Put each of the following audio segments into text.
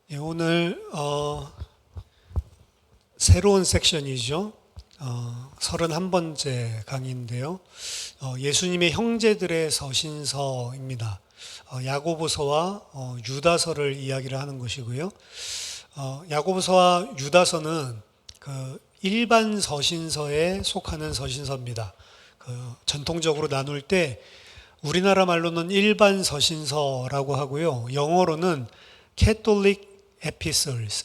예, 오늘 새로운 섹션이죠. 31번째 강의인데요. 예수님의 형제들의 서신서입니다. 야고보서와 유다서를 이야기를 하는 것이고요. 야고보서와 유다서는 그 일반 서신서에 속하는 서신서입니다. 전통적으로 나눌 때 우리나라 말로는 일반 서신서라고 하고요. 영어로는 Catholic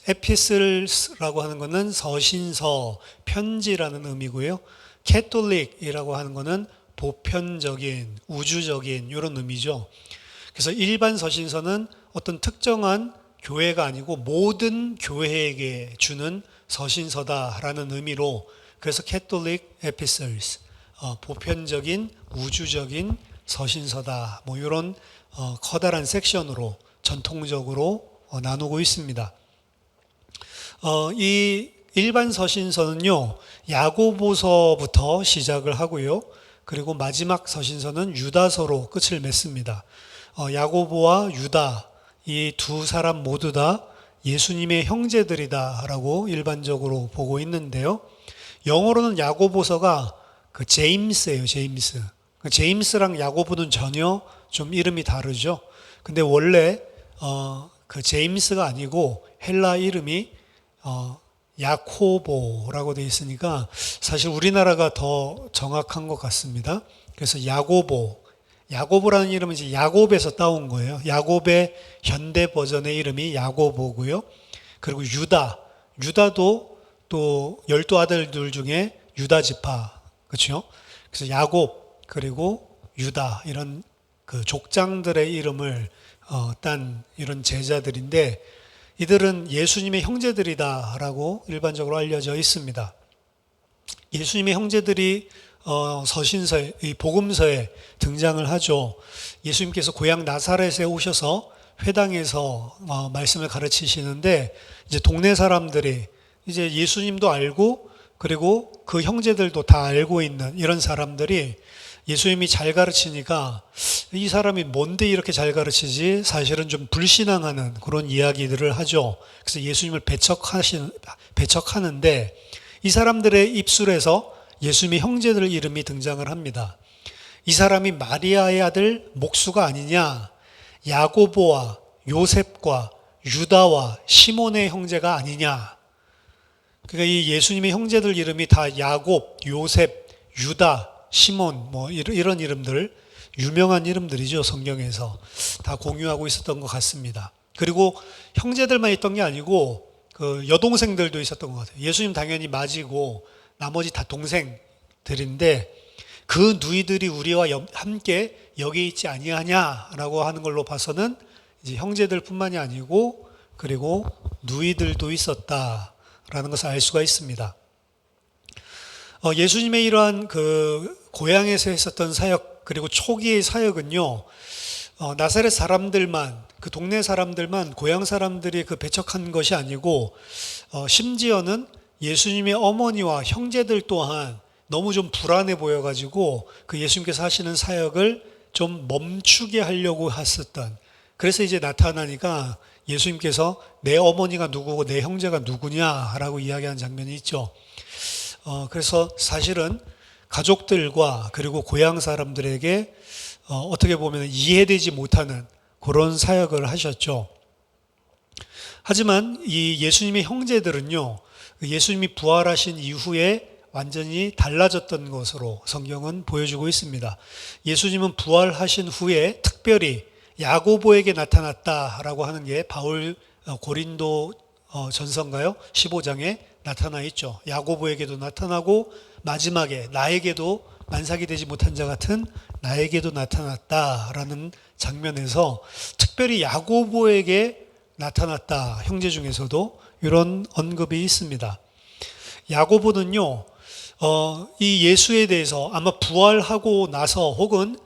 Epistles,라고 하는 것은 서신서, 편지라는 의미고요. Catholic이라고 하는 것은 보편적인, 우주적인 이런 의미죠. 그래서 일반 서신서는 어떤 특정한 교회가 아니고 모든 교회에게 주는 서신서다라는 의미로, 그래서 Catholic Epistles, 보편적인, 우주적인 서신서다. 뭐 이런 커다란 섹션으로 전통적으로 나누고 있습니다. 이 일반 서신서는요, 야고보서부터 시작을 하고요. 그리고 마지막 서신서는 유다서로 끝을 맺습니다. 야고보와 유다, 이 두 사람 모두 다 예수님의 형제들이다라고 일반적으로 보고 있는데요. 영어로는 야고보서가 그 제임스예요, 제임스. 제임스랑 야고보는 전혀 좀 이름이 다르죠. 근데 원래 그 제임스가 아니고 헬라 이름이 야코보라고 되어 있으니까 사실 우리나라가 더 정확한 것 같습니다. 그래서 야고보라는 이름은 이제 야곱에서 따온 거예요. 야곱의 현대 버전의 이름이 야고보고요. 그리고 유다도 또 12아들들 중에 유다 지파, 그렇죠? 그래서 야곱 그리고 유다, 이런 그 족장들의 이름을 딴 이런 제자들인데, 이들은 예수님의 형제들이다라고 일반적으로 알려져 있습니다. 예수님의 형제들이 서신서에, 이 복음서에 등장을 하죠. 예수님께서 고향 나사렛에 오셔서 회당에서 말씀을 가르치시는데, 이제 동네 사람들이 이제 예수님도 알고 그리고 그 형제들도 다 알고 있는 이런 사람들이 예수님이 잘 가르치니까 이 사람이 뭔데 이렇게 잘 가르치지? 사실은 좀 불신앙하는 그런 이야기들을 하죠. 그래서 예수님을 배척하는데 이 사람들의 입술에서 예수님의 형제들 이름이 등장을 합니다. 이 사람이 마리아의 아들 목수가 아니냐? 야고보와 요셉과 유다와 시몬의 형제가 아니냐? 그러니까 이 예수님의 형제들 이름이 다 야곱, 요셉, 유다, 시몬, 뭐 이런 이름들, 유명한 이름들이죠. 성경에서 다 공유하고 있었던 것 같습니다. 그리고 형제들만 있던 게 아니고 그 여동생들도 있었던 것 같아요. 예수님 당연히 맞이고 나머지 다 동생들인데, 그 누이들이 우리와 함께 여기 있지 아니하냐라고 하는 걸로 봐서는 이제 형제들뿐만이 아니고 그리고 누이들도 있었다라는 것을 알 수가 있습니다. 예수님의 이러한 그 고향에서 했었던 사역, 그리고 초기의 사역은요, 나사렛 사람들만, 그 동네 사람들만, 고향 사람들이 그 배척한 것이 아니고, 심지어는 예수님의 어머니와 형제들 또한 너무 좀 불안해 보여가지고 그 예수님께서 하시는 사역을 좀 멈추게 하려고 했었던, 그래서 이제 나타나니까 예수님께서 내 어머니가 누구고 내 형제가 누구냐라고 이야기하는 장면이 있죠. 그래서 사실은 가족들과 그리고 고향 사람들에게 어떻게 보면 이해되지 못하는 그런 사역을 하셨죠. 하지만 이 예수님의 형제들은요, 예수님이 부활하신 이후에 완전히 달라졌던 것으로 성경은 보여주고 있습니다. 예수님은 부활하신 후에 특별히 야고보에게 나타났다라고 하는 게 바울 고린도 전서인가요? 15장에 나타나 있죠. 야고보에게도 나타나고 마지막에 나에게도, 만삭이 되지 못한 자 같은 나에게도 나타났다라는 장면에서 특별히 야고보에게 나타났다, 형제 중에서도 이런 언급이 있습니다. 야고보는요, 이 예수에 대해서 아마 부활하고 나서 혹은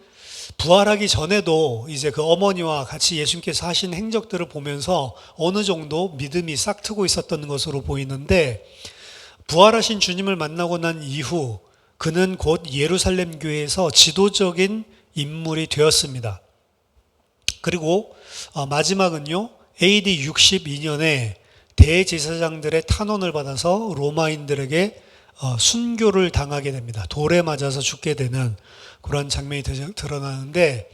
부활하기 전에도 이제 그 어머니와 같이 예수님께서 하신 행적들을 보면서 어느 정도 믿음이 싹트고 있었던 것으로 보이는데, 부활하신 주님을 만나고 난 이후 그는 곧 예루살렘 교회에서 지도적인 인물이 되었습니다. 그리고 마지막은요, AD 62년에 대제사장들의 탄원을 받아서 로마인들에게 순교를 당하게 됩니다. 돌에 맞아서 죽게 되는 그런 장면이 드러나는데,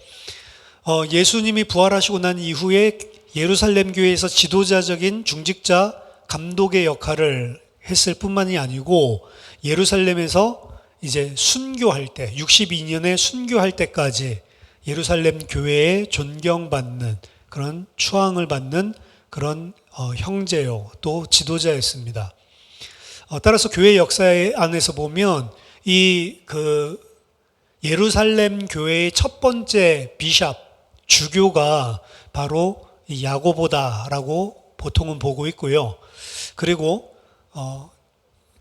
예수님이 부활하시고 난 이후에 예루살렘 교회에서 지도자적인 중직자 감독의 역할을 했을 뿐만이 아니고, 예루살렘에서 이제 순교할 때, 62년에 순교할 때까지 예루살렘 교회에 존경받는 그런 추앙을 받는 그런 형제요, 또 지도자였습니다. 따라서 교회 역사 안에서 보면 예루살렘 교회의 첫 번째 비샵, 주교가 바로 이 야고보다라고 보통은 보고 있고요. 그리고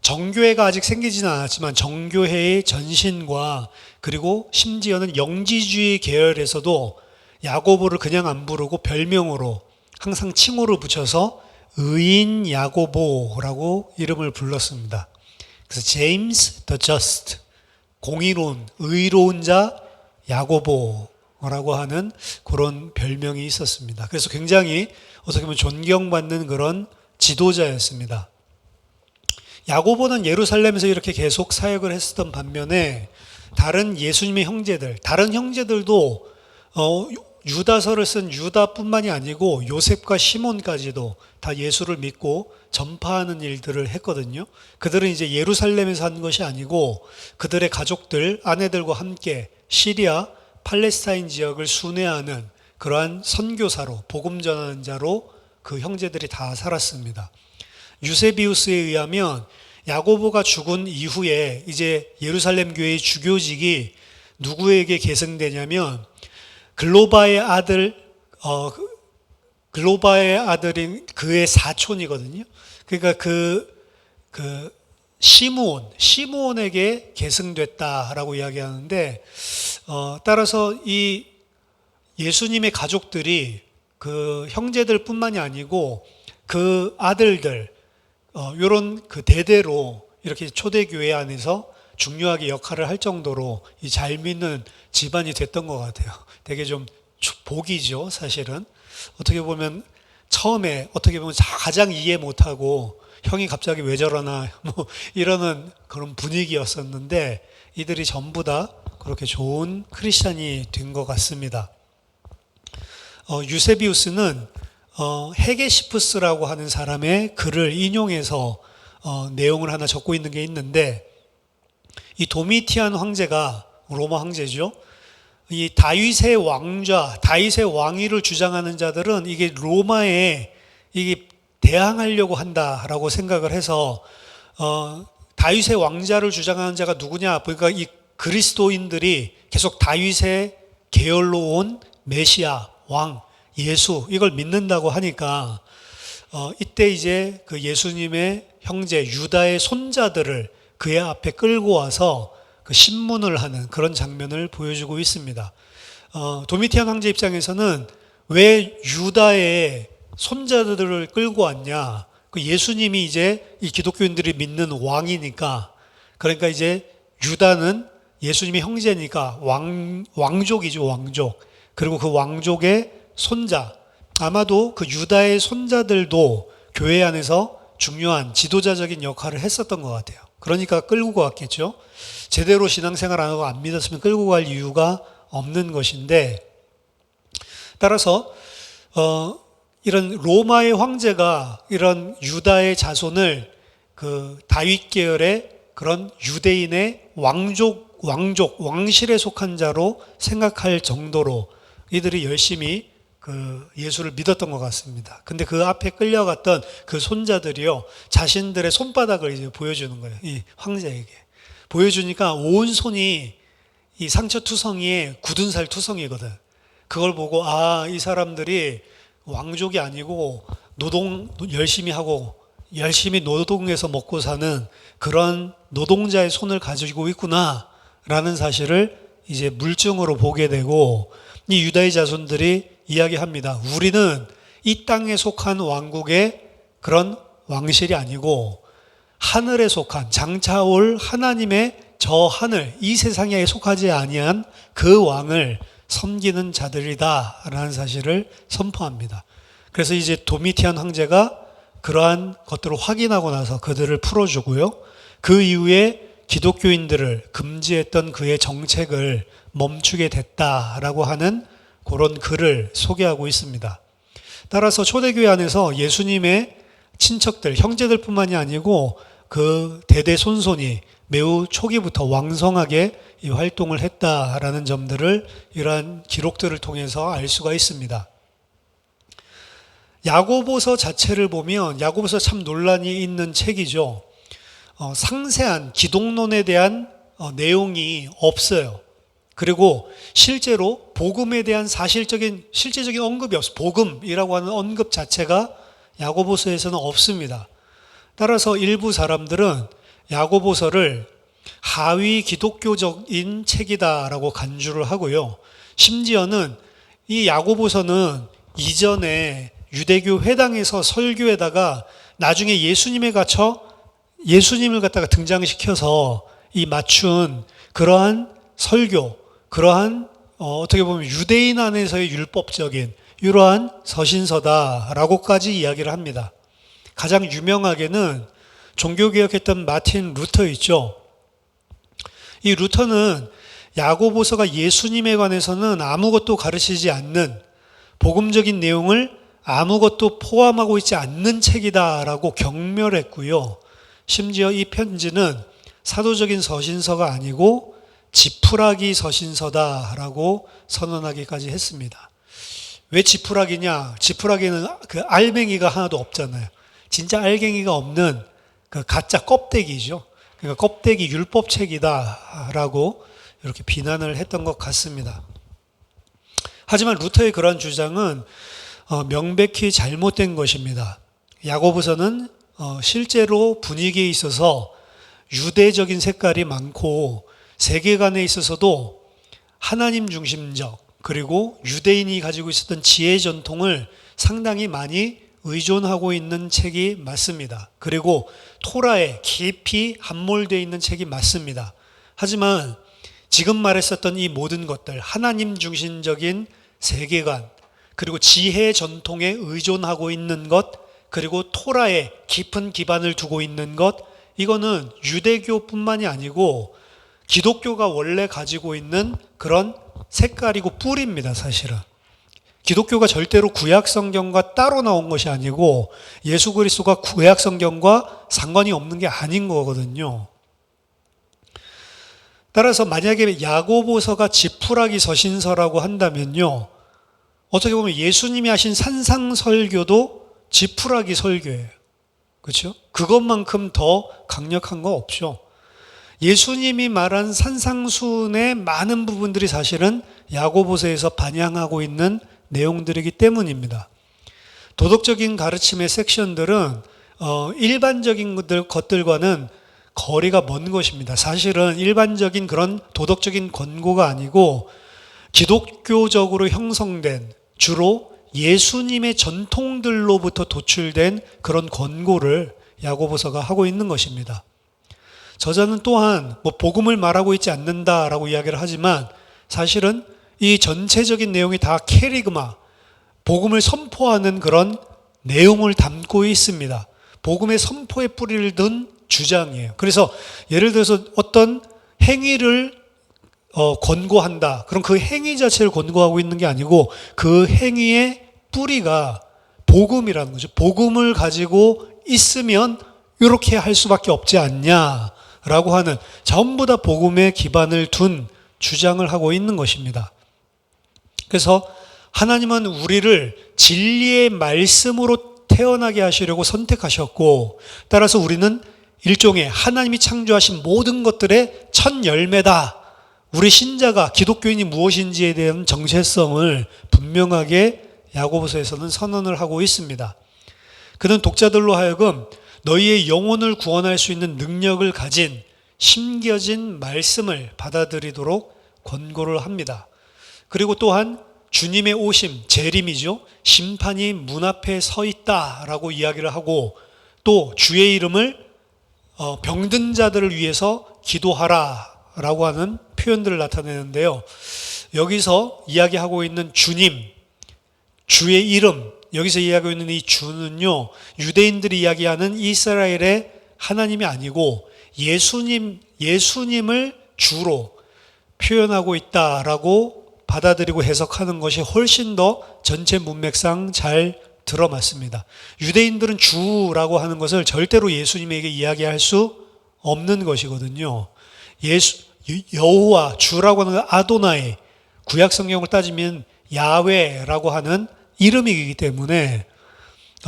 정교회가 아직 생기지는 않았지만 정교회의 전신과, 그리고 심지어는 영지주의 계열에서도 야고보를 그냥 안 부르고 별명으로 항상 칭호를 붙여서 의인 야고보라고 이름을 불렀습니다. 그래서 제임스 더 저스트, 공의로운, 의로운 자 야고보라고 하는 그런 별명이 있었습니다. 그래서 굉장히 어떻게 보면 존경받는 그런 지도자였습니다. 야고보는 예루살렘에서 이렇게 계속 사역을 했었던 반면에 다른 예수님의 형제들, 다른 형제들도 유다서를 쓴 유다뿐만이 아니고 요셉과 시몬까지도 다 예수를 믿고 전파하는 일들을 했거든요. 그들은 이제 예루살렘에서 한 것이 아니고 그들의 가족들, 아내들과 함께 시리아, 팔레스타인 지역을 순회하는 그러한 선교사로, 복음 전하는 자로 그 형제들이 다 살았습니다. 유세비우스에 의하면 야고보가 죽은 이후에 이제 예루살렘 교회의 주교직이 누구에게 계승되냐면 글로바의 아들인 그의 사촌이거든요. 그러니까 시므온에게 계승됐다라고 이야기하는데, 따라서 이 예수님의 가족들이 그 형제들뿐만이 아니고 그 아들들, 요런 그 대대로 이렇게 초대교회 안에서 중요하게 역할을 할 정도로 이 잘 믿는 집안이 됐던 것 같아요. 되게 좀 복이죠, 사실은. 어떻게 보면 처음에 어떻게 보면 가장 이해 못하고 형이 갑자기 왜 저러나 뭐 이러는 그런 분위기였었는데, 이들이 전부 다 그렇게 좋은 크리스찬이 된 것 같습니다. 유세비우스는 헤게시푸스라고 하는 사람의 글을 인용해서 내용을 하나 적고 있는 게 있는데, 이 도미티안 황제가, 로마 황제죠, 이 다윗의 왕좌, 다윗의 왕위를 주장하는 자들은 이게 로마에 이게 대항하려고 한다라고 생각을 해서 다윗의 왕자를 주장하는 자가 누구냐? 그러니까 이 그리스도인들이 계속 다윗의 계열로 온 메시아, 왕, 예수, 이걸 믿는다고 하니까 이때 이제 그 예수님의 형제 유다의 손자들을 그의 앞에 끌고 와서 그 신문을 하는 그런 장면을 보여주고 있습니다. 도미티안 황제 입장에서는 왜 유다의 손자들을 끌고 왔냐? 그 예수님이 이제 이 기독교인들이 믿는 왕이니까, 그러니까 이제 유다는 예수님의 형제니까 왕족이죠, 왕족. 그리고 그 왕족의 손자, 아마도 그 유다의 손자들도 교회 안에서 중요한 지도자적인 역할을 했었던 것 같아요. 그러니까 끌고 갔겠죠. 제대로 신앙생활 안 하고 안 믿었으면 끌고 갈 이유가 없는 것인데, 따라서 이런 로마의 황제가 이런 유다의 자손을 그 다윗 계열의 그런 유대인의 왕실에 속한 자로 생각할 정도로 이들이 열심히 그 예수를 믿었던 것 같습니다. 근데 그 앞에 끌려갔던 그 손자들이요, 자신들의 손바닥을 이제 보여주는 거예요. 이 황제에게 보여주니까 온 손이 이 상처투성이에 굳은 살 투성이거든. 그걸 보고 이 사람들이 왕족이 아니고 노동 열심히 하고 열심히 노동해서 먹고 사는 그런 노동자의 손을 가지고 있구나라는 사실을 이제 물증으로 보게 되고, 이 유다의 자손들이 이야기합니다. 우리는 이 땅에 속한 왕국의 그런 왕실이 아니고 하늘에 속한, 장차올 하나님의 저 하늘, 이 세상에 속하지 아니한 그 왕을 섬기는 자들이다 라는 사실을 선포합니다. 그래서 이제 도미티안 황제가 그러한 것들을 확인하고 나서 그들을 풀어주고요. 그 이후에 기독교인들을 금지했던 그의 정책을 멈추게 됐다라고 하는 그런 글을 소개하고 있습니다. 따라서 초대교회 안에서 예수님의 친척들, 형제들뿐만이 아니고 그 대대손손이 매우 초기부터 왕성하게 이 활동을 했다라는 점들을 이러한 기록들을 통해서 알 수가 있습니다. 야고보서 자체를 보면 야고보서 참 논란이 있는 책이죠. 상세한 기독론에 대한 내용이 없어요. 그리고 실제로 복음에 대한 실제적인 언급이 없어요. 복음이라고 하는 언급 자체가 야고보서에서는 없습니다. 따라서 일부 사람들은 야고보서를 하위 기독교적인 책이다라고 간주를 하고요. 심지어는 이 야고보서는 이전에 유대교 회당에서 설교에다가 나중에 예수님을 갖다가 등장시켜서 이 맞춘 그러한 설교, 그러한 어떻게 보면 유대인 안에서의 율법적인 이러한 서신서다라고까지 이야기를 합니다. 가장 유명하게는 종교개혁했던 마틴 루터 있죠. 이 루터는 야고보서가 예수님에 관해서는 아무것도 가르치지 않는 복음적인 내용을 아무것도 포함하고 있지 않는 책이다라고 경멸했고요. 심지어 이 편지는 사도적인 서신서가 아니고 지푸라기 서신서다라고 선언하기까지 했습니다. 왜 지푸라기냐? 지푸라기는 그 알맹이가 하나도 없잖아요. 진짜 알갱이가 없는 그 가짜 껍데기죠. 그러니까 껍데기 율법책이다라고 이렇게 비난을 했던 것 같습니다. 하지만 루터의 그러한 주장은 명백히 잘못된 것입니다. 야고보서는 실제로 분위기에 있어서 유대적인 색깔이 많고 세계관에 있어서도 하나님 중심적 그리고 유대인이 가지고 있었던 지혜 전통을 상당히 많이 의존하고 있는 책이 맞습니다. 그리고 토라에 깊이 함몰되어 있는 책이 맞습니다. 하지만 지금 말했었던 이 모든 것들, 하나님 중심적인 세계관, 그리고 지혜 전통에 의존하고 있는 것, 그리고 토라에 깊은 기반을 두고 있는 것, 이거는 유대교뿐만이 아니고 기독교가 원래 가지고 있는 그런 색깔이고 뿌리입니다, 사실은. 기독교가 절대로 구약 성경과 따로 나온 것이 아니고 예수 그리스도가 구약 성경과 상관이 없는 게 아닌 거거든요. 따라서 만약에 야고보서가 지푸라기 서신서라고 한다면요, 어떻게 보면 예수님이 하신 산상설교도 지푸라기 설교예요. 그렇죠? 그것만큼 더 강력한 거 없죠. 예수님이 말한 산상순의 많은 부분들이 사실은 야고보서에서 반영하고 있는 내용들이기 때문입니다. 도덕적인 가르침의 섹션들은 일반적인 것들과는 거리가 먼 것입니다. 사실은 일반적인 그런 도덕적인 권고가 아니고 기독교적으로 형성된 주로 예수님의 전통들로부터 도출된 그런 권고를 야고보서가 하고 있는 것입니다. 저자는 또한 복음을 말하고 있지 않는다라고 이야기를 하지만 사실은 이 전체적인 내용이 다 캐리그마, 복음을 선포하는 그런 내용을 담고 있습니다. 복음의 선포의 뿌리를 둔 주장이에요. 그래서 예를 들어서 어떤 행위를 권고한다. 그럼 그 행위 자체를 권고하고 있는 게 아니고 그 행위의 뿌리가 복음이라는 거죠. 복음을 가지고 있으면 이렇게 할 수밖에 없지 않냐라고 하는 전부 다 복음에 기반을 둔 주장을 하고 있는 것입니다. 그래서 하나님은 우리를 진리의 말씀으로 태어나게 하시려고 선택하셨고 따라서 우리는 일종의 하나님이 창조하신 모든 것들의 첫 열매다. 우리 신자가 기독교인이 무엇인지에 대한 정체성을 분명하게 야고보서에서는 선언을 하고 있습니다. 그는 독자들로 하여금 너희의 영혼을 구원할 수 있는 능력을 가진 심겨진 말씀을 받아들이도록 권고를 합니다. 그리고 또한 주님의 오심, 재림이죠. 심판이 문 앞에 서 있다라고 이야기를 하고 또 주의 이름을 병든 자들을 위해서 기도하라라고 하는 표현들을 나타내는데요. 여기서 이야기하고 있는 주님, 주의 이름, 여기서 이야기하고 있는 이 주는요, 유대인들이 이야기하는 이스라엘의 하나님이 아니고 예수님을 주로 표현하고 있다라고 받아들이고 해석하는 것이 훨씬 더 전체 문맥상 잘 들어맞습니다. 유대인들은 주라고 하는 것을 절대로 예수님에게 이야기할 수 없는 것이거든요. 여호와, 주라고 하는 아도나이, 구약 성경을 따지면 야훼라고 하는 이름이기 때문에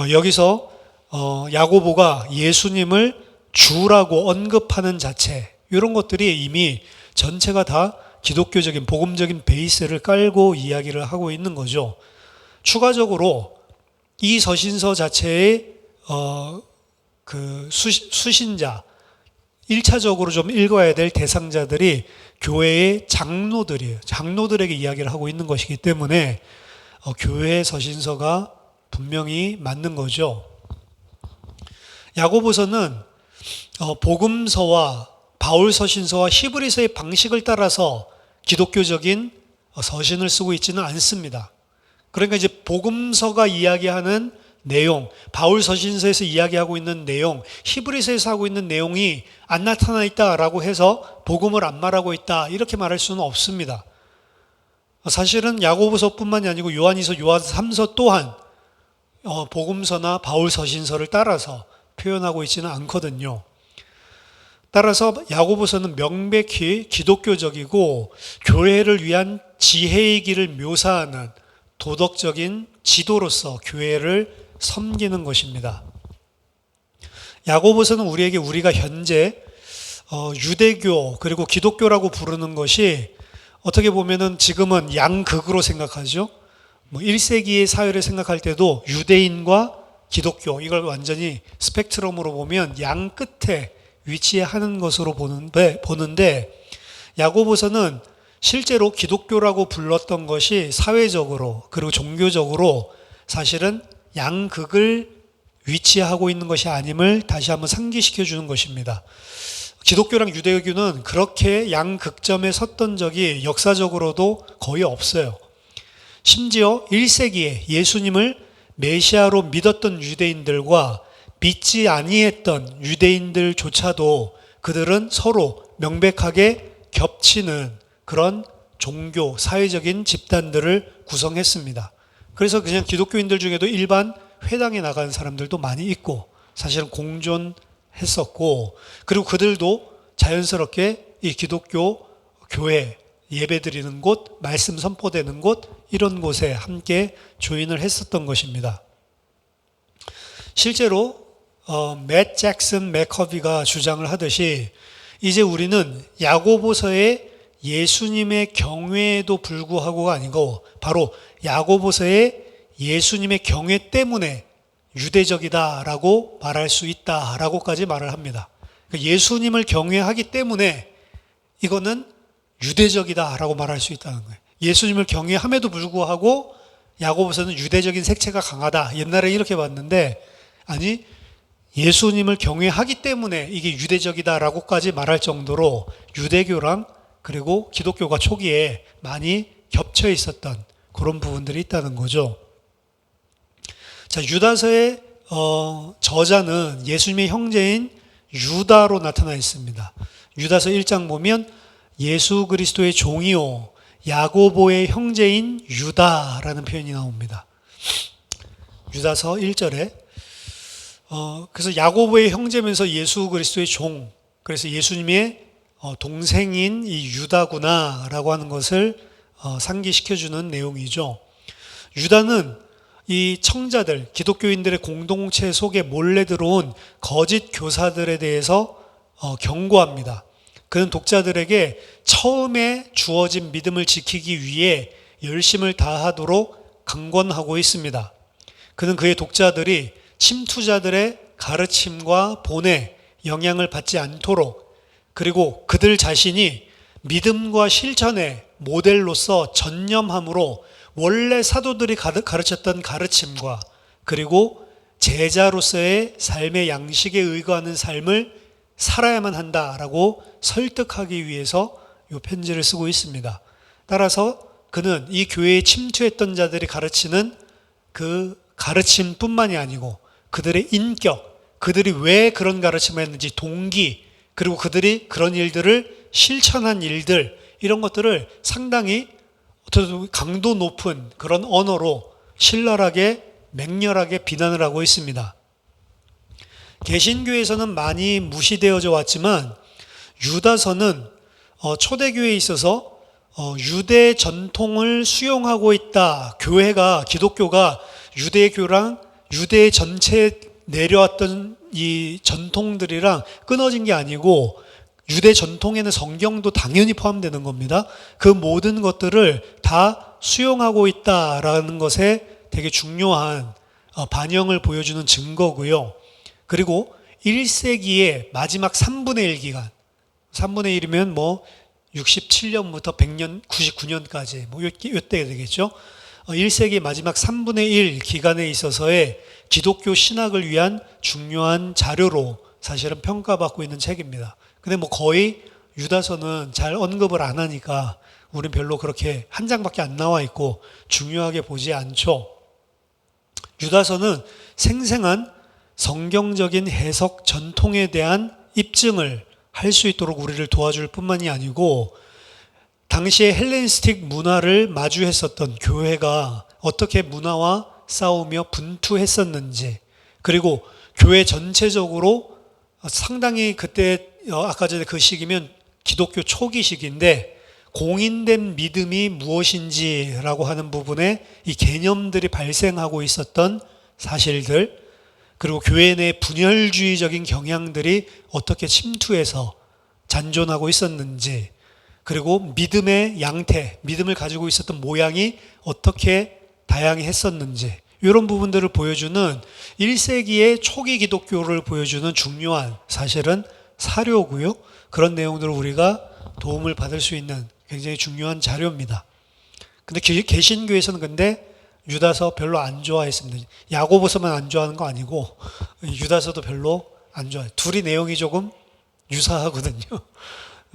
여기서 야고보가 예수님을 주라고 언급하는 자체, 이런 것들이 이미 전체가 다 기독교적인 복음적인 베이스를 깔고 이야기를 하고 있는 거죠. 추가적으로 이 서신서 자체의 수신자, 1차적으로 좀 읽어야 될 대상자들이 교회의 장로들이에요. 장로들에게 이야기를 하고 있는 것이기 때문에 교회의 서신서가 분명히 맞는 거죠. 야고보서는 복음서와 바울 서신서와 히브리서의 방식을 따라서 기독교적인 서신을 쓰고 있지는 않습니다. 그러니까 이제 복음서가 이야기하는 내용, 바울 서신서에서 이야기하고 있는 내용, 히브리서에서 하고 있는 내용이 안 나타나 있다라고 해서 복음을 안 말하고 있다, 이렇게 말할 수는 없습니다. 사실은 야고보서뿐만이 아니고 요한이서, 요한 3서 또한 복음서나 바울 서신서를 따라서 표현하고 있지는 않거든요. 따라서 야고보서는 명백히 기독교적이고 교회를 위한 지혜의 길을 묘사하는 도덕적인 지도로서 교회를 섬기는 것입니다. 야고보서는 우리가 현재 유대교 그리고 기독교라고 부르는 것이 어떻게 보면은 지금은 양극으로 생각하죠. 1세기의 사회를 생각할 때도 유대인과 기독교, 이걸 완전히 스펙트럼으로 보면 양 끝에 위치하는 것으로 보는데 야고보서는 실제로 기독교라고 불렀던 것이 사회적으로 그리고 종교적으로 사실은 양극을 위치하고 있는 것이 아님을 다시 한번 상기시켜 주는 것입니다. 기독교랑 유대교는 그렇게 양극점에 섰던 적이 역사적으로도 거의 없어요. 심지어 1세기에 예수님을 메시아로 믿었던 유대인들과 믿지 아니했던 유대인들조차도 그들은 서로 명백하게 겹치는 그런 종교, 사회적인 집단들을 구성했습니다. 그래서 그냥 기독교인들 중에도 일반 회당에 나가는 사람들도 많이 있고 사실은 공존했었고, 그리고 그들도 자연스럽게 이 기독교 교회 예배드리는 곳, 말씀 선포되는 곳, 이런 곳에 함께 조인을 했었던 것입니다. 실제로 맷 잭슨 맥커비가 주장을 하듯이 이제 우리는 야고보서의 예수님의 경외에도 불구하고가 아니고 바로 야고보서의 예수님의 경외 때문에 유대적이다라고 말할 수 있다라고까지 말을 합니다. 예수님을 경외하기 때문에 이거는 유대적이다라고 말할 수 있다는 거예요. 예수님을 경외함에도 불구하고 야고보서는 유대적인 색채가 강하다. 옛날에 이렇게 봤는데 아니, 예수님을 경외하기 때문에 이게 유대적이다라고까지 말할 정도로 유대교랑 그리고 기독교가 초기에 많이 겹쳐 있었던 그런 부분들이 있다는 거죠. 자, 유다서의 저자는 예수님의 형제인 유다로 나타나 있습니다. 유다서 1장 보면 예수 그리스도의 종이요 야고보의 형제인 유다라는 표현이 나옵니다. 유다서 1절에 그래서 야고보의 형제면서 예수 그리스도의 종, 그래서 예수님의 동생인 이 유다구나라고 하는 것을 상기시켜주는 내용이죠. 유다는 이 청자들, 기독교인들의 공동체 속에 몰래 들어온 거짓 교사들에 대해서 경고합니다. 그는 독자들에게 처음에 주어진 믿음을 지키기 위해 열심을 다하도록 강권하고 있습니다. 그는 그의 독자들이 침투자들의 가르침과 본에 영향을 받지 않도록, 그리고 그들 자신이 믿음과 실천의 모델로서 전념함으로 원래 사도들이 가르쳤던 가르침과 그리고 제자로서의 삶의 양식에 의거하는 삶을 살아야만 한다라고 설득하기 위해서 이 편지를 쓰고 있습니다. 따라서 그는 이 교회에 침투했던 자들이 가르치는 그 가르침뿐만이 아니고 그들의 인격, 그들이 왜 그런 가르침을 했는지 동기, 그리고 그들이 그런 일들을 실천한 일들, 이런 것들을 상당히 강도 높은 그런 언어로 신랄하게 맹렬하게 비난을 하고 있습니다. 개신교에서는 많이 무시되어져 왔지만 유다서는 초대교회에 있어서 유대 전통을 수용하고 있다. 교회가, 기독교가 유대교랑 유대 전체에 내려왔던 이 전통들이랑 끊어진 게 아니고 유대 전통에는 성경도 당연히 포함되는 겁니다. 그 모든 것들을 다 수용하고 있다라는 것에 되게 중요한 반영을 보여주는 증거고요. 그리고 1세기의 마지막 3분의 1 기간, 3분의 1이면 뭐 67년부터 100년, 99년까지 뭐 이때가 되겠죠. 1세기 마지막 3분의 1 기간에 있어서의 기독교 신학을 위한 중요한 자료로 사실은 평가받고 있는 책입니다. 근데 뭐 거의 유다서는 잘 언급을 안 하니까 우린 별로 그렇게 한 장밖에 안 나와 있고 중요하게 보지 않죠. 유다서는 생생한 성경적인 해석 전통에 대한 입증을 할 수 있도록 우리를 도와줄 뿐만이 아니고 당시에 헬레니스틱 문화를 마주했었던 교회가 어떻게 문화와 싸우며 분투했었는지, 그리고 교회 전체적으로 상당히 그때 아까 전에 그 시기면 기독교 초기 시기인데 공인된 믿음이 무엇인지라고 하는 부분에 이 개념들이 발생하고 있었던 사실들, 그리고 교회 내 분열주의적인 경향들이 어떻게 침투해서 잔존하고 있었는지, 그리고 믿음의 양태, 믿음을 가지고 있었던 모양이 어떻게 다양했었는지, 이런 부분들을 보여주는 1세기의 초기 기독교를 보여주는 중요한 사실은 사료고요. 그런 내용들을 우리가 도움을 받을 수 있는 굉장히 중요한 자료입니다. 근데 개신교에서는 근데 유다서 별로 안 좋아했습니다. 야고보서만 안 좋아하는 거 아니고 유다서도 별로 안 좋아해요. 둘이 내용이 조금 유사하거든요.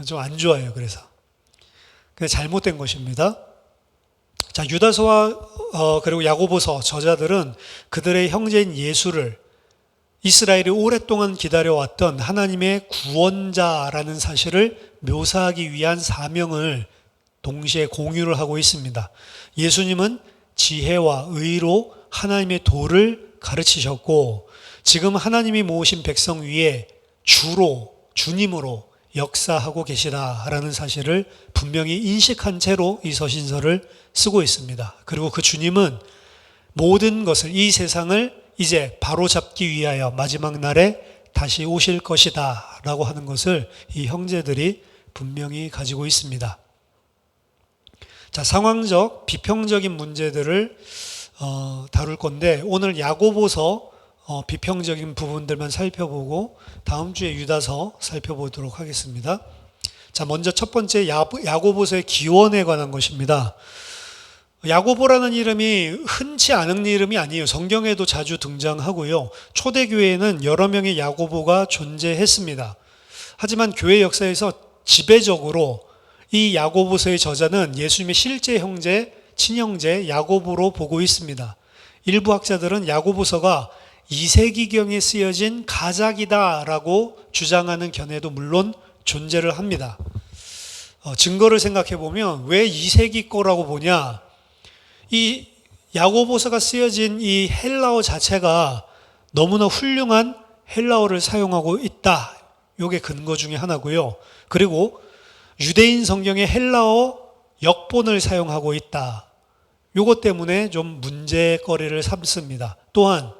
좀 안 좋아해요. 그래서 잘못된 것입니다. 자, 유다서와 그리고 야고보서 저자들은 그들의 형제인 예수를 이스라엘이 오랫동안 기다려왔던 하나님의 구원자라는 사실을 묘사하기 위한 사명을 동시에 공유를 하고 있습니다. 예수님은 지혜와 의로 하나님의 도를 가르치셨고 지금 하나님이 모으신 백성 위에 주님으로 역사하고 계시다라는 사실을 분명히 인식한 채로 이 서신서를 쓰고 있습니다. 그리고 그 주님은 모든 것을, 이 세상을 이제 바로잡기 위하여 마지막 날에 다시 오실 것이다 라고 하는 것을 이 형제들이 분명히 가지고 있습니다. 자, 상황적, 비평적인 문제들을 다룰 건데 오늘 야고보서 비평적인 부분들만 살펴보고 다음 주에 유다서 살펴보도록 하겠습니다. 자, 먼저 첫 번째 야고보서의 기원에 관한 것입니다. 야고보라는 이름이 흔치 않은 이름이 아니에요. 성경에도 자주 등장하고요. 초대교회에는 여러 명의 야고보가 존재했습니다. 하지만 교회 역사에서 지배적으로 이 야고보서의 저자는 예수님의 실제 형제, 친형제 야고보로 보고 있습니다. 일부 학자들은 야고보서가 2세기경에 쓰여진 가작이다라고 주장하는 견해도 물론 존재를 합니다. 증거를 생각해 보면 왜 2세기 거라고 보냐? 이 야고보서가 쓰여진 이 헬라어 자체가 너무나 훌륭한 헬라어를 사용하고 있다. 이게 근거 중에 하나고요. 그리고 유대인 성경의 헬라어 역본을 사용하고 있다. 이것 때문에 좀 문제거리를 삼습니다. 또한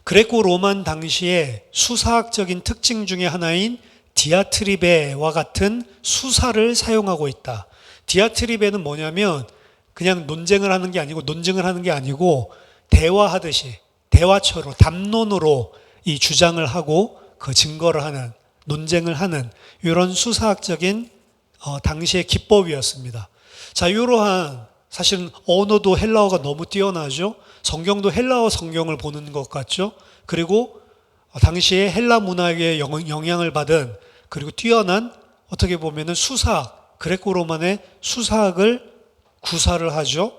그레코 로만 당시에 수사학적인 특징 중에 하나인 디아트리베와 같은 수사를 사용하고 있다. 디아트리베는 뭐냐면 그냥 논쟁을 하는 게 아니고 논증을 하는 게 아니고 대화하듯이 대화처럼 담론으로 이 주장을 하고 그 증거를 하는, 논쟁을 하는 이런 수사학적인 당시의 기법이었습니다. 자, 이러한 사실은 언어도 헬라어가 너무 뛰어나죠. 성경도 헬라어 성경을 보는 것 같죠. 그리고 당시에 헬라 문화에 영향을 받은 그리고 뛰어난 어떻게 보면은 수사학, 그레코 로만의 수사학을 구사를 하죠.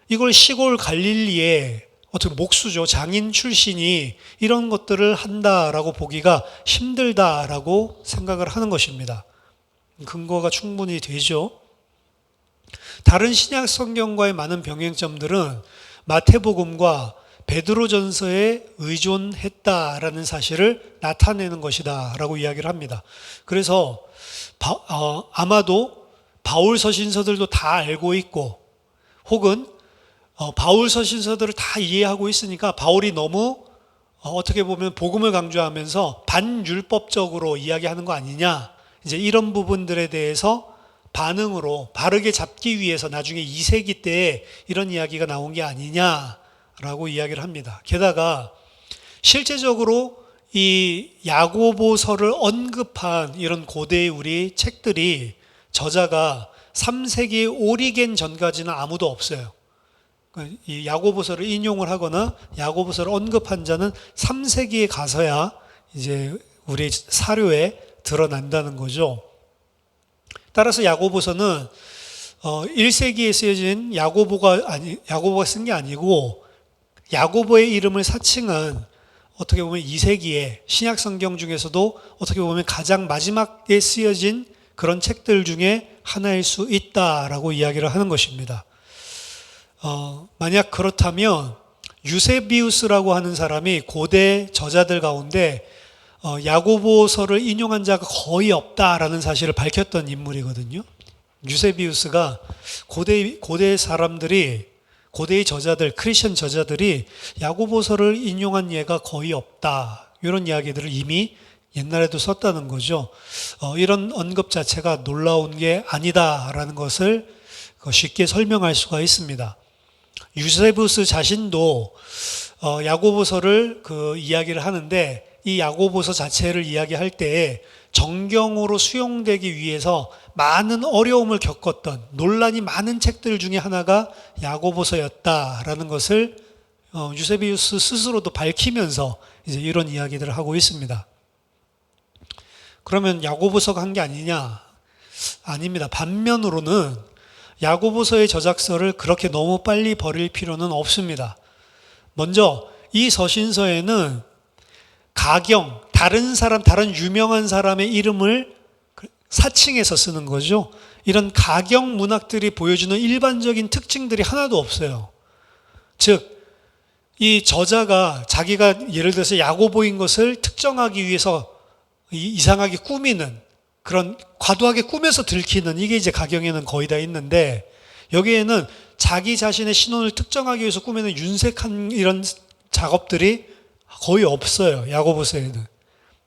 이걸 시골 갈릴리에 어떻게 목수죠. 장인 출신이 이런 것들을 한다라고 보기가 힘들다라고 생각을 하는 것입니다. 근거가 충분히 되죠. 다른 신약 성경과의 많은 병행점들은 마태복음과 베드로전서에 의존했다라는 사실을 나타내는 것이다라고 이야기를 합니다. 그래서 아마도 바울 서신서들도 다 알고 있고 혹은 바울 서신서들을 다 이해하고 있으니까 바울이 너무 어떻게 보면 복음을 강조하면서 반율법적으로 이야기하는 거 아니냐, 이제 이런 부분들에 대해서 반응으로 바르게 잡기 위해서 나중에 2세기 때에 이런 이야기가 나온 게 아니냐라고 이야기를 합니다. 게다가 실제적으로 이 야고보서를 언급한 이런 고대의 우리 책들이 저자가 3세기 오리겐 전까지는 아무도 없어요. 이 야고보서를 인용을 하거나 야고보서를 언급한 자는 3세기에 가서야 이제 우리 사료에 드러난다는 거죠. 따라서 야고보서는 1세기에 쓰여진 야고보가 쓴 게 아니고 야고보의 이름을 사칭한 어떻게 보면 2세기에 신약 성경 중에서도 어떻게 보면 가장 마지막에 쓰여진 그런 책들 중에 하나일 수 있다라고 이야기를 하는 것입니다. 만약 그렇다면 유세비우스라고 하는 사람이 고대 저자들 가운데 야고보서를 인용한 자가 거의 없다라는 사실을 밝혔던 인물이거든요. 유세비우스가 고대 사람들이, 고대의 저자들, 크리스천 저자들이 야고보서를 인용한 예가 거의 없다, 이런 이야기들을 이미 옛날에도 썼다는 거죠. 이런 언급 자체가 놀라운 게 아니다라는 것을 쉽게 설명할 수가 있습니다. 유세비우스 자신도 야고보서를 이야기를 하는데, 이 야고보서 자체를 이야기할 때에 정경으로 수용되기 위해서 많은 어려움을 겪었던, 논란이 많은 책들 중에 하나가 야고보서였다라는 것을 유세비우스 스스로도 밝히면서 이제 이런 이야기들을 하고 있습니다. 그러면 야고보서가 한 게 아니냐? 아닙니다. 반면으로는 야고보서의 저작서를 그렇게 너무 빨리 버릴 필요는 없습니다. 먼저 이 서신서에는 가경, 다른 유명한 사람의 이름을 사칭해서 쓰는 거죠. 이런 가경 문학들이 보여주는 일반적인 특징들이 하나도 없어요. 즉, 이 저자가 자기가 예를 들어서 야고보인 것을 특정하기 위해서 이상하게 꾸미는, 그런 과도하게 꾸며서 들키는, 이게 이제 가경에는 거의 다 있는데, 여기에는 자기 자신의 신원을 특정하기 위해서 꾸미는 윤색한 이런 작업들이 거의 없어요, 야고보서에는.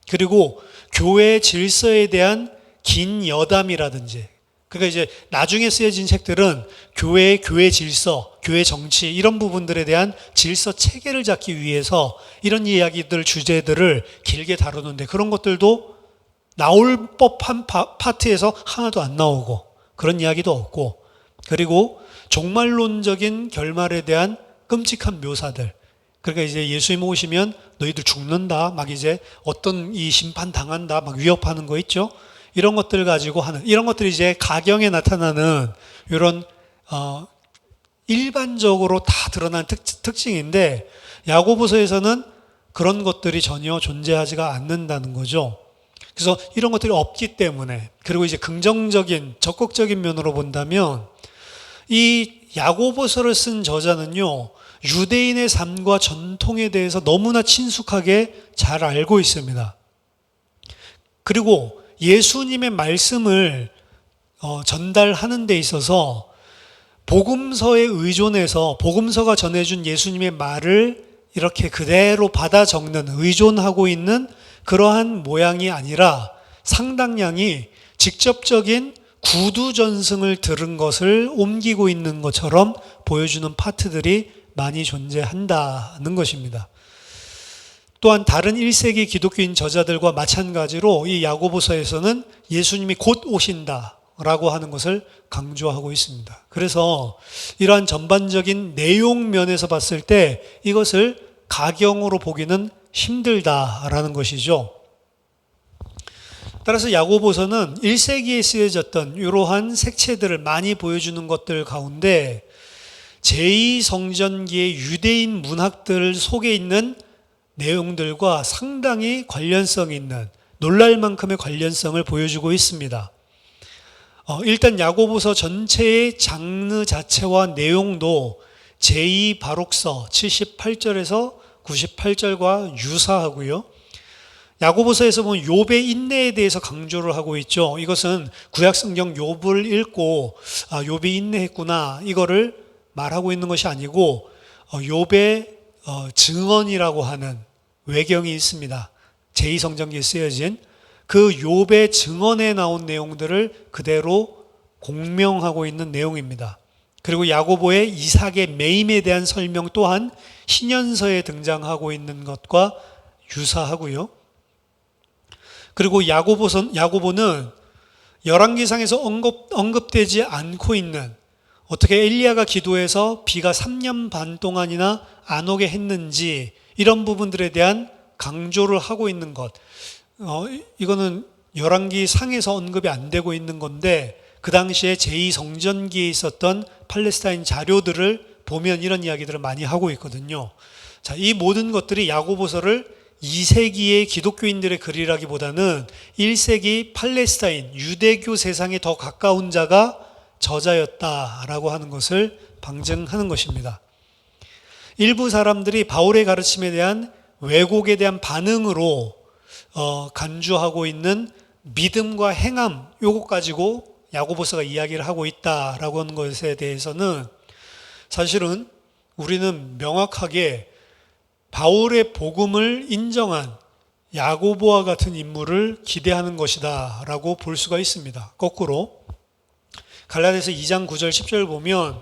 그리고 교회 질서에 대한 긴 여담이라든지, 그러니까 이제 나중에 쓰여진 책들은 교회 질서, 교회 정치, 이런 부분들에 대한 질서 체계를 잡기 위해서 이런 이야기들, 주제들을 길게 다루는데, 그런 것들도 나올 법한 파트에서 하나도 안 나오고, 그런 이야기도 없고, 그리고 종말론적인 결말에 대한 끔찍한 묘사들, 그러니까 이제 예수님 오시면 너희들 죽는다, 막 이제 어떤 이 심판 당한다, 막 위협하는 거 있죠. 이런 것들 가지고 하는, 이런 것들이 이제 가경에 나타나는 이런 일반적으로 다 드러난 특징인데, 야고보서에서는 그런 것들이 전혀 존재하지가 않는다는 거죠. 그래서 이런 것들이 없기 때문에, 그리고 이제 긍정적인, 적극적인 면으로 본다면 이 야고보서를 쓴 저자는요, 유대인의 삶과 전통에 대해서 너무나 친숙하게 잘 알고 있습니다. 그리고 예수님의 말씀을 전달하는 데 있어서 복음서에 의존해서 복음서가 전해준 예수님의 말을 이렇게 그대로 받아 적는, 의존하고 있는 그러한 모양이 아니라 상당량이 직접적인 구두 전승을 들은 것을 옮기고 있는 것처럼 보여주는 파트들이 많이 존재한다는 것입니다. 또한 다른 1세기 기독교인 저자들과 마찬가지로 이 야고보서에서는 예수님이 곧 오신다라고 하는 것을 강조하고 있습니다. 그래서 이러한 전반적인 내용 면에서 봤을 때 이것을 가경으로 보기는 힘들다라는 것이죠. 따라서 야고보서는 1세기에 쓰여졌던 이러한 색채들을 많이 보여주는 것들 가운데 제2성전기의 유대인 문학들 속에 있는 내용들과 상당히 관련성 있는, 놀랄 만큼의 관련성을 보여주고 있습니다. 일단 야고보서 전체의 장르 자체와 내용도 제2바록서 78절에서 98절과 유사하고요. 야고보서에서 보면 욥의 인내에 대해서 강조를 하고 있죠. 이것은 구약성경 욥을 읽고 욥이 인내했구나 이거를 말하고 있는 것이 아니고 욥의 증언이라고 하는 외경이 있습니다. 제2성경기에 쓰여진 그 욥의 증언에 나온 내용들을 그대로 공명하고 있는 내용입니다. 그리고 야고보의 이삭의 매임에 대한 설명 또한 신연서에 등장하고 있는 것과 유사하고요. 그리고 야고보는 열왕기상에서 언급되지 않고 있는, 어떻게 엘리야가 기도해서 비가 3년 반 동안이나 안 오게 했는지 이런 부분들에 대한 강조를 하고 있는 것, 이거는 열왕기상에서 언급이 안 되고 있는 건데 그 당시에 제2성전기에 있었던 팔레스타인 자료들을 보면 이런 이야기들을 많이 하고 있거든요. 자, 이 모든 것들이 야고보서를 2세기의 기독교인들의 글이라기보다는 1세기 팔레스타인 유대교 세상에 더 가까운 자가 저자였다라고 하는 것을 방증하는 것입니다. 일부 사람들이 바울의 가르침에 대한 왜곡에 대한 반응으로 간주하고 있는 믿음과 행함, 요것 가지고 야고보서가 이야기를 하고 있다라고 하는 것에 대해서는 사실은 우리는 명확하게 바울의 복음을 인정한 야고보와 같은 인물을 기대하는 것이다 라고 볼 수가 있습니다. 거꾸로 갈라디아서 2장 9절 10절 보면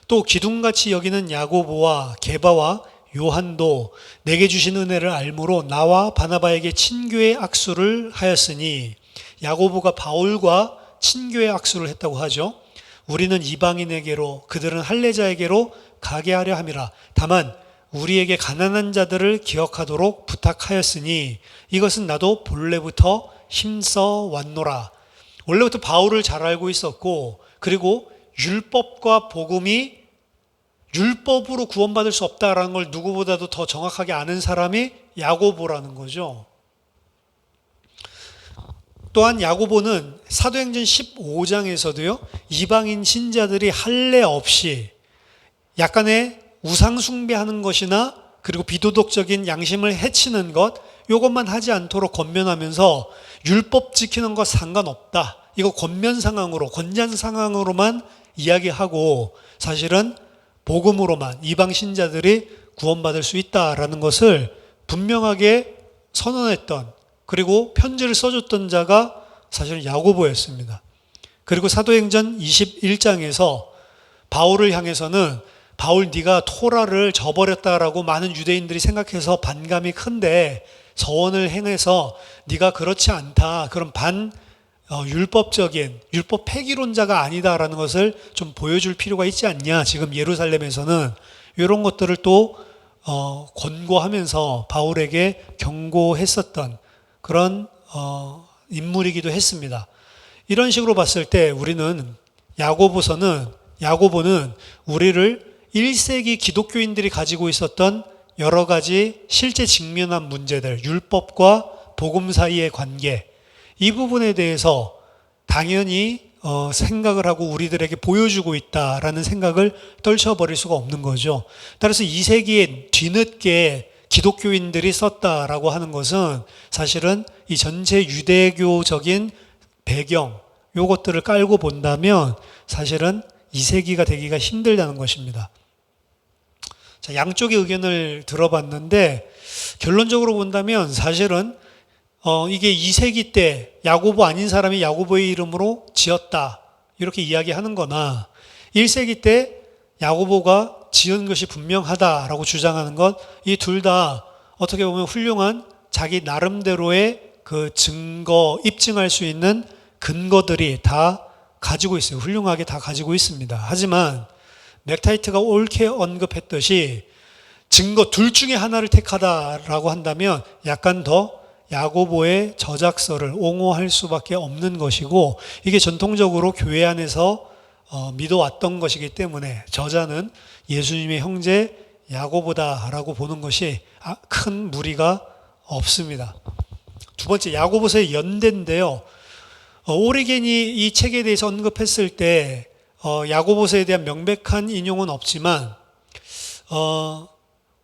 또 기둥같이 여기는 야고보와 게바와 요한도 내게 주신 은혜를 알므로 나와 바나바에게 친교의 악수를 하였으니, 야고보가 바울과 친교의 악수를 했다고 하죠. 우리는 이방인에게로 그들은 할례자에게로 가게 하려 함이라. 다만 우리에게 가난한 자들을 기억하도록 부탁하였으니 이것은 나도 본래부터 힘써 왔노라. 원래부터 바울을 잘 알고 있었고, 그리고 율법과 복음이 율법으로 구원받을 수 없다라는 걸 누구보다도 더 정확하게 아는 사람이 야고보라는 거죠. 또한 야고보는 사도행전 15장에서도요, 이방인 신자들이 할례 없이 약간의 우상 숭배하는 것이나 그리고 비도덕적인 양심을 해치는 것, 이것만 하지 않도록 권면하면서 율법 지키는 것 상관없다, 이거 권면상항으로, 권장상항으로만 이야기하고 사실은 복음으로만 이방 신자들이 구원받을 수 있다라는 것을 분명하게 선언했던, 그리고 편지를 써줬던 자가 사실은 야고보였습니다. 그리고 사도행전 21장에서 바울을 향해서는 바울 네가 토라를 저버렸다라고 많은 유대인들이 생각해서 반감이 큰데 서원을 행해서 네가 그렇지 않다, 그런 율법적인 율법 폐기론자가 아니다라는 것을 좀 보여줄 필요가 있지 않냐, 지금 예루살렘에서는 이런 것들을 또 권고하면서 바울에게 경고했었던 그런 인물이기도 했습니다. 이런 식으로 봤을 때 우리는 야고보는 우리를 1세기 기독교인들이 가지고 있었던 여러 가지 실제 직면한 문제들, 율법과 복음 사이의 관계, 이 부분에 대해서 당연히 생각을 하고 우리들에게 보여주고 있다라는 생각을 떨쳐버릴 수가 없는 거죠. 따라서 2세기에 뒤늦게 기독교인들이 썼다라고 하는 것은 사실은 이 전체 유대교적인 배경, 요것들을 깔고 본다면 사실은 2세기가 되기가 힘들다는 것입니다. 자, 양쪽의 의견을 들어봤는데 결론적으로 본다면 사실은 이게 2세기 때 야고보 아닌 사람이 야고보의 이름으로 지었다, 이렇게 이야기하는 거나 1세기 때 야고보가 지은 것이 분명하다라고 주장하는 것, 이 둘 다 어떻게 보면 훌륭한 자기 나름대로의 그 증거, 입증할 수 있는 근거들이 다 가지고 있어요. 훌륭하게 다 가지고 있습니다. 하지만 맥타이트가 옳게 언급했듯이 증거 둘 중에 하나를 택하다라고 한다면 약간 더 야고보의 저작서를 옹호할 수밖에 없는 것이고, 이게 전통적으로 교회 안에서 믿어왔던 것이기 때문에 저자는 예수님의 형제 야고보다라고 보는 것이 큰 무리가 없습니다. 두 번째, 야고보서의 연대인데요. 오리겐이 이 책에 대해서 언급했을 때 야고보서에 대한 명백한 인용은 없지만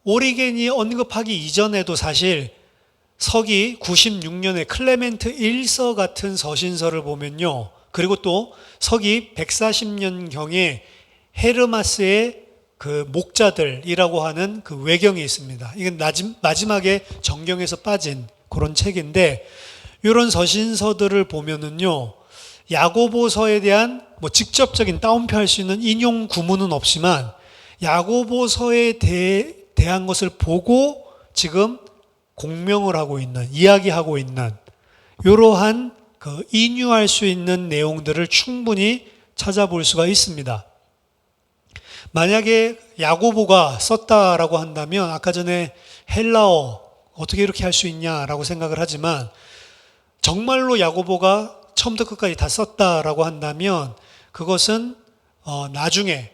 오리겐이 언급하기 이전에도 사실 서기 96년에 클레멘트 1서 같은 서신서를 보면요. 그리고 또 서기 140년경에 헤르마스의 그 목자들이라고 하는 그 외경이 있습니다. 이건 마지막에 정경에서 빠진 그런 책인데, 이런 서신서들을 보면은요, 야고보서에 대한 뭐 직접적인 따옴표 할 수 있는 인용 구문은 없지만 야고보서에 대한 것을 보고 지금 공명을 하고 있는, 이야기하고 있는 이러한 그 인유할 수 있는 내용들을 충분히 찾아볼 수가 있습니다. 만약에 야고보가 썼다라고 한다면 아까 전에 헬라어 어떻게 이렇게 할 수 있냐라고 생각을 하지만, 정말로 야고보가 처음부터 끝까지 다 썼다라고 한다면 그것은 나중에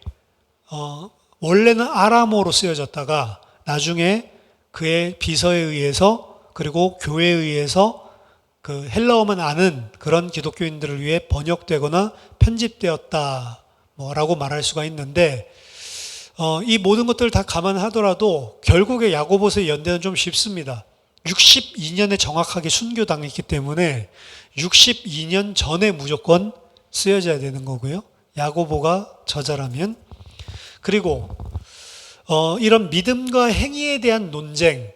원래는 아람어로 쓰여졌다가 나중에 그의 비서에 의해서 그리고 교회에 의해서 그 헬라어만 아는 그런 기독교인들을 위해 번역되거나 편집되었다 라고 말할 수가 있는데, 이 모든 것들을 다 감안하더라도 결국에 야고보서의 연대는 좀 쉽습니다. 62년에 정확하게 순교당했기 때문에 62년 전에 무조건 쓰여져야 되는 거고요. 야고보가 저자라면. 그리고 이런 믿음과 행위에 대한 논쟁,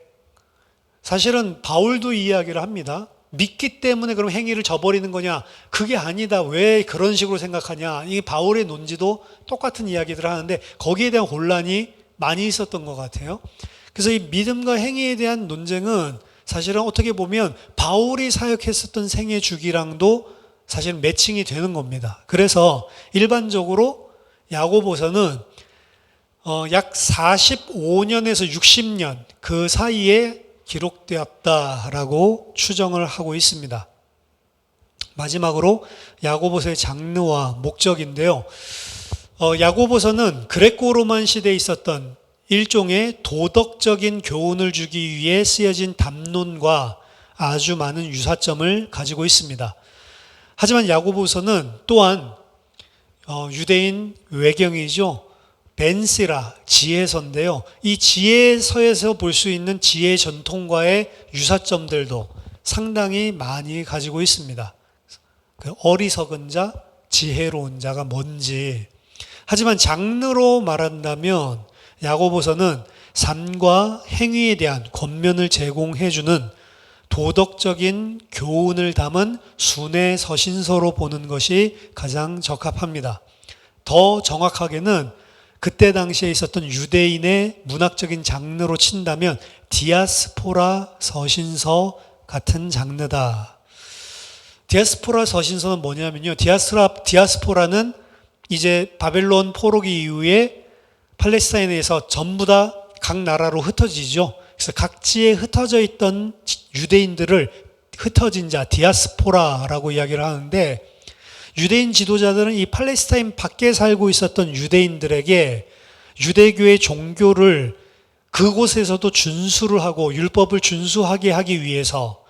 사실은 바울도 이야기를 합니다. 믿기 때문에 그럼 행위를 저버리는 거냐? 그게 아니다. 왜 그런 식으로 생각하냐? 이 바울의 논지도 똑같은 이야기들을 하는데 거기에 대한 혼란이 많이 있었던 것 같아요. 그래서 이 믿음과 행위에 대한 논쟁은 사실은 어떻게 보면 바울이 사역했었던 생애 주기랑도 사실 매칭이 되는 겁니다. 그래서 일반적으로 야고보서는 약 45년에서 60년 그 사이에 기록되었다라고 추정을 하고 있습니다. 마지막으로 야고보서의 장르와 목적인데요. 야고보서는 그레코 로만 시대에 있었던 일종의 도덕적인 교훈을 주기 위해 쓰여진 담론과 아주 많은 유사점을 가지고 있습니다. 하지만 야고보서는 또한 유대인 외경이죠. 벤시라, 지혜서인데요. 이 지혜서에서 볼 수 있는 지혜 전통과의 유사점들도 상당히 많이 가지고 있습니다. 어리석은 자, 지혜로운 자가 뭔지. 하지만 장르로 말한다면 야고보서는 삶과 행위에 대한 권면을 제공해주는 도덕적인 교훈을 담은 순회 서신서로 보는 것이 가장 적합합니다. 더 정확하게는 그때 당시에 있었던 유대인의 문학적인 장르로 친다면 디아스포라 서신서 같은 장르다. 디아스포라 서신서는 뭐냐면요. 디아스포라는 이제 바벨론 포로기 이후에 팔레스타인에서 전부 다 각 나라로 흩어지죠. 그래서 각지에 흩어져 있던 유대인들을 흩어진 자, 디아스포라라고 이야기를 하는데, 유대인 지도자들은 이 팔레스타인 밖에 살고 있었던 유대인들에게 유대교의 종교를 그곳에서도 준수를 하고 율법을 준수하게 하기 위해서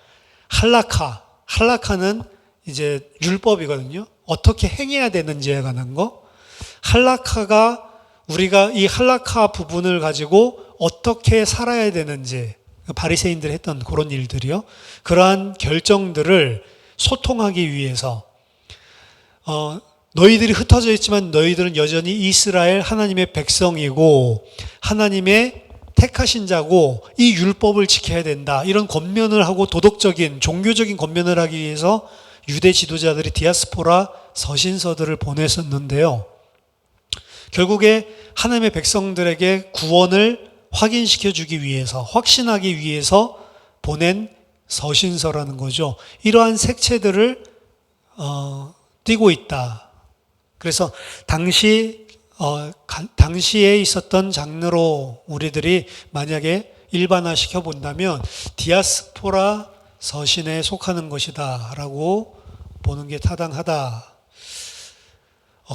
할라카는 이제 율법이거든요. 어떻게 행해야 되는지에 관한 거. 할라카가 우리가 이 할라카 부분을 가지고 어떻게 살아야 되는지, 바리새인들이 했던 그런 일들이요. 그러한 결정들을 소통하기 위해서 너희들이 흩어져 있지만 너희들은 여전히 이스라엘 하나님의 백성이고 하나님의 택하신 자고 이 율법을 지켜야 된다. 이런 권면을 하고 도덕적인 종교적인 권면을 하기 위해서 유대 지도자들이 디아스포라 서신서들을 보냈었는데요. 결국에 하나님의 백성들에게 구원을 확인시켜 주기 위해서, 확신하기 위해서 보낸 서신서라는 거죠. 이러한 색채들을 띄고 있다. 그래서 당시에 있었던 장르로 우리들이 만약에 일반화시켜 본다면 디아스포라 서신에 속하는 것이다 라고 보는 게 타당하다.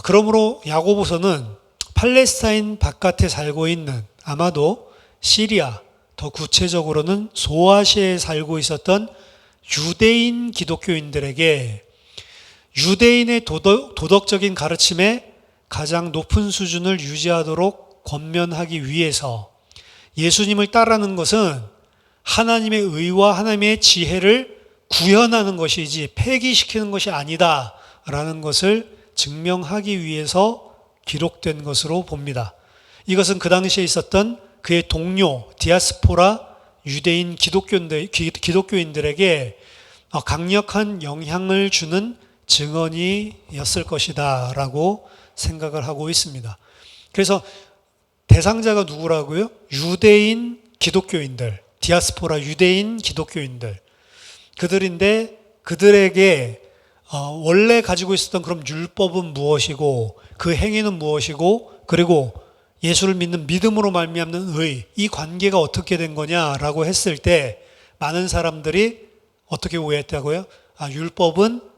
그러므로 야고보서는 팔레스타인 바깥에 살고 있는 아마도 시리아, 더 구체적으로는 소아시아에 살고 있었던 유대인 기독교인들에게 유대인의 도덕적인 가르침에 가장 높은 수준을 유지하도록 권면하기 위해서 예수님을 따르는 것은 하나님의 의와 하나님의 지혜를 구현하는 것이지 폐기시키는 것이 아니다라는 것을 증명하기 위해서 기록된 것으로 봅니다. 이것은 그 당시에 있었던 그의 동료, 디아스포라 유대인 기독교인들에게 강력한 영향을 주는 증언이었을 것이다 라고 생각을 하고 있습니다. 그래서 대상자가 누구라고요? 유대인 기독교인들, 디아스포라 유대인 기독교인들. 그들인데 그들에게 원래 가지고 있었던 그런 율법은 무엇이고 그 행위는 무엇이고 그리고 예수를 믿는 믿음으로 말미암는 의, 이 관계가 어떻게 된 거냐라고 했을 때 많은 사람들이 어떻게 오해했다고요? 율법은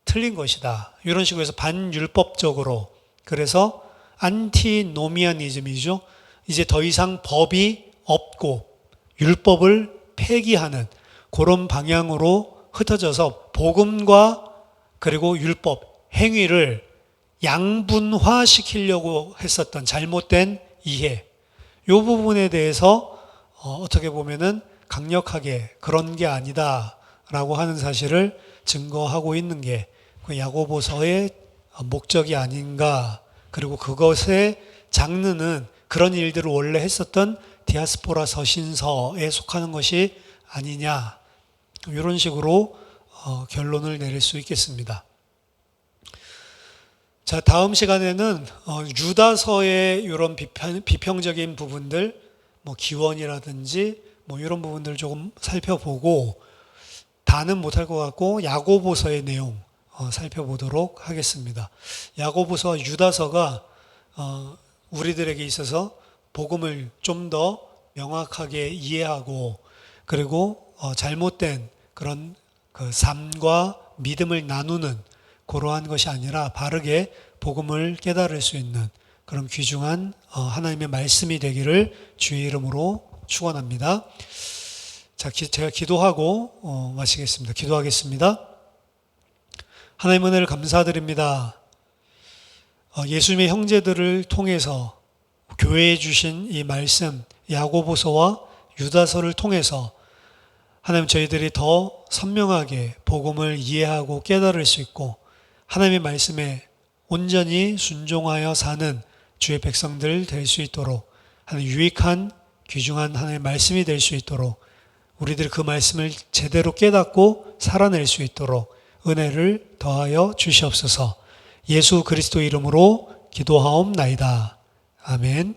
틀린 것이다. 이런 식으로 해서 반율법적으로. 그래서 안티노미아니즘이죠. 이제 더 이상 법이 없고 율법을 폐기하는 그런 방향으로 흩어져서 복음과 그리고 율법, 행위를 양분화시키려고 했었던 잘못된 이해, 이 부분에 대해서 어떻게 보면은 강력하게 그런 게 아니다라고 하는 사실을 증거하고 있는 게 그 야고보서의 목적이 아닌가. 그리고 그것의 장르는 그런 일들을 원래 했었던 디아스포라 서신서에 속하는 것이 아니냐. 이런 식으로 결론을 내릴 수 있겠습니다. 자, 다음 시간에는 유다서의 이런 비평적인 부분들, 뭐 기원이라든지 뭐 이런 부분들 조금 살펴보고 다는 못할 것 같고 야고보서의 내용 살펴보도록 하겠습니다. 야고보서와 유다서가 우리들에게 있어서 복음을 좀 더 명확하게 이해하고 그리고 잘못된 그런 그 삶과 믿음을 나누는 그러한 것이 아니라 바르게 복음을 깨달을 수 있는 그런 귀중한 하나님의 말씀이 되기를 주의 이름으로 축원합니다. 자, 제가 기도하고 마치겠습니다. 기도하겠습니다. 하나님 은혜를 감사드립니다. 예수님의 형제들을 통해서 교회에 주신 이 말씀 야고보서와 유다서를 통해서 하나님 저희들이 더 선명하게 복음을 이해하고 깨달을 수 있고 하나님의 말씀에 온전히 순종하여 사는 주의 백성들 될 수 있도록 하나님 유익한 귀중한 하나님의 말씀이 될 수 있도록 우리들이 그 말씀을 제대로 깨닫고 살아낼 수 있도록 은혜를 더하여 주시옵소서. 예수 그리스도 이름으로 기도하옵나이다. 아멘.